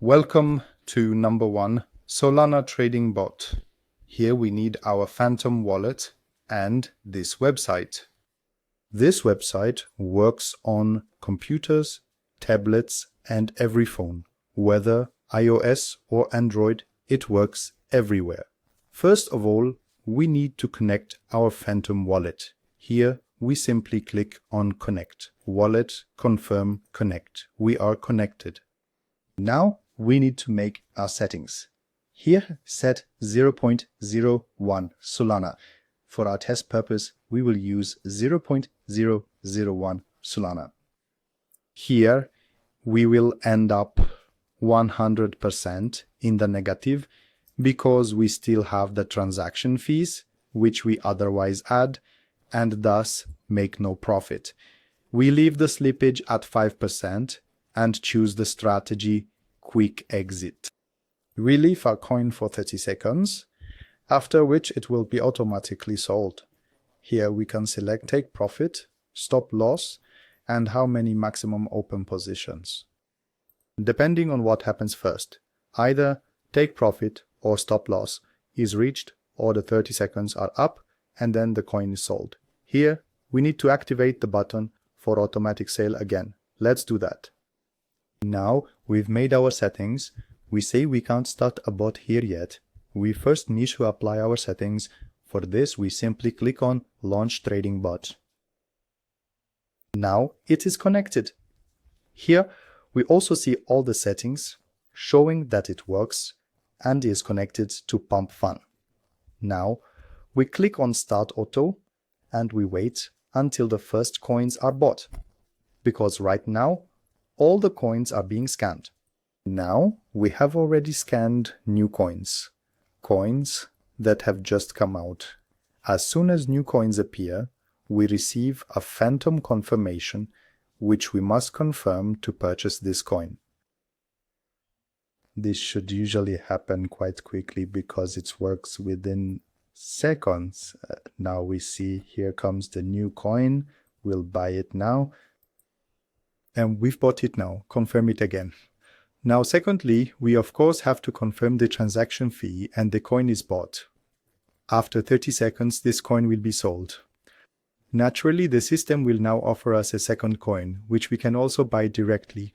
Welcome to number 1, Solana Trading Bot. Here we need our Phantom wallet and this website. This website works on computers, tablets, and every phone. Whether iOS or Android, it works everywhere. First of all, we need to connect our Phantom wallet. Here we simply click on Connect. Wallet, confirm, connect. We are connected. Now we need to make our settings. Here set 0.01 Solana. For our test purpose, we will use 0.001 Solana. Here we will end up 100% in the negative because we still have the transaction fees, which we otherwise add, and thus make no profit. We leave the slippage at 5% and choose the strategy Quick Exit. We leave our coin for 30 seconds, after which it will be automatically sold. Here we can select Take Profit, Stop Loss, and how many maximum open positions. Depending on what happens first, either Take Profit or Stop Loss is reached or the 30 seconds are up and then the coin is sold. Here we need to activate the button for automatic sale again. Let's do that. Now we've made our settings. We say we can't start a bot here yet. We first need to apply our settings. For this we simply click on Launch Trading Bot. Now it is connected. Here we also see all the settings showing that it works and is connected to Pump Fun. Now we click on Start Auto and we wait until the first coins are bought, because right now all the coins are being scanned. Now we have already scanned new coins that have just come out. As soon as new coins appear, we receive a phantom confirmation which we must confirm to purchase this coin. This should usually happen quite quickly because it works within seconds. Now we see here comes the new coin. We'll buy it now. And we've bought it now. Confirm it again. Now secondly, we of course have to confirm the transaction fee and the coin is bought. After 30 seconds, this coin will be sold. Naturally, the system will now offer us a second coin, which we can also buy directly.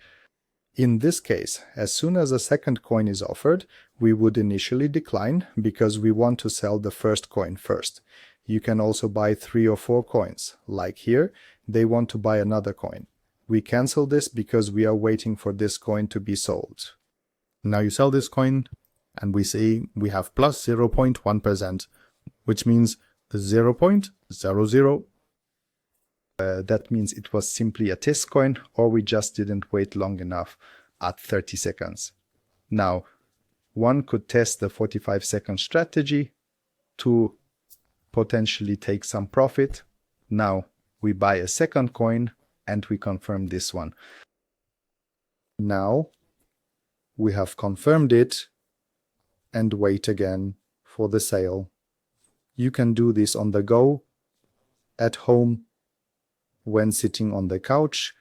In this case, as soon as a second coin is offered, we would initially decline because we want to sell the first coin first. You can also buy 3 or 4 coins. Like here, they want to buy another coin. We cancel this because we are waiting for this coin to be sold. Now you sell this coin and we see we have plus 0.1%, which means 0.00. That means it was simply a test coin or we just didn't wait long enough at 30 seconds. Now, one could test the 45-second strategy to potentially take some profit. Now, we buy a second coin and we confirm this one. Now, we have confirmed it and wait again for the sale. You can do this on the go, at home, when sitting on the couch,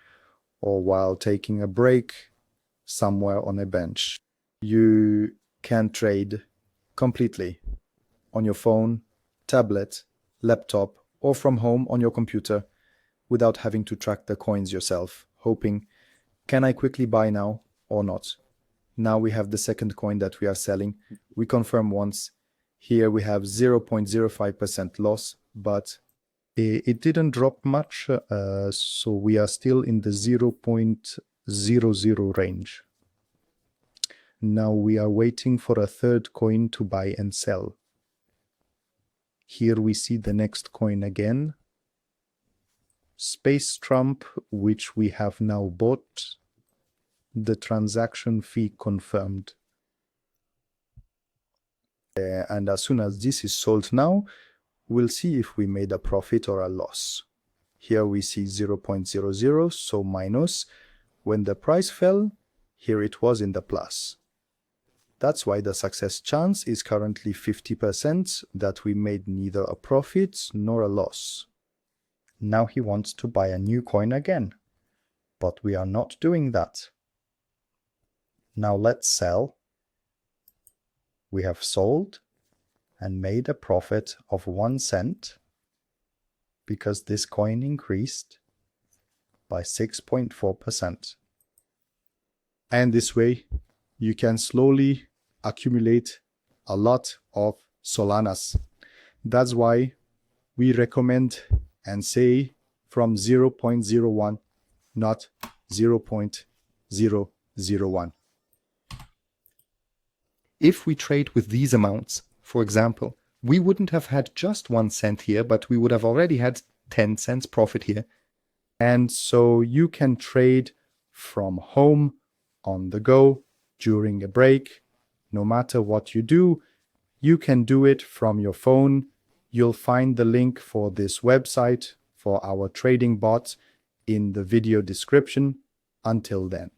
or while taking a break somewhere on a bench. You can trade completely on your phone, tablet, laptop, or from home on your computer without having to track the coins yourself, hoping, can I quickly buy now or not? Now we have the second coin that we are selling. We confirm once. Here we have 0.05% loss, but it didn't drop much, so we are still in the 0.00 range. Now we are waiting for a third coin to buy and sell. Here we see the next coin again. Space Trump, which we have now bought. The transaction fee confirmed. And as soon as this is sold now, we'll see if we made a profit or a loss. Here we see 0.00, so minus. When the price fell, here it was in the plus. That's why the success chance is currently 50% that we made neither a profit nor a loss. Now he wants to buy a new coin again, but we are not doing that. Now let's sell. We have sold and made a profit of 1 cent because this coin increased by 6.4%. And this way you can slowly accumulate a lot of Solanas. That's why we recommend and say from 0.01, not 0.001. If we trade with these amounts, for example, we wouldn't have had just 1 cent here, but we would have already had 10 cents profit here. And so you can trade from home, on the go, during a break. No matter what you do, you can do it from your phone. You'll find the link for this website, for our trading bot, in the video description. Until then.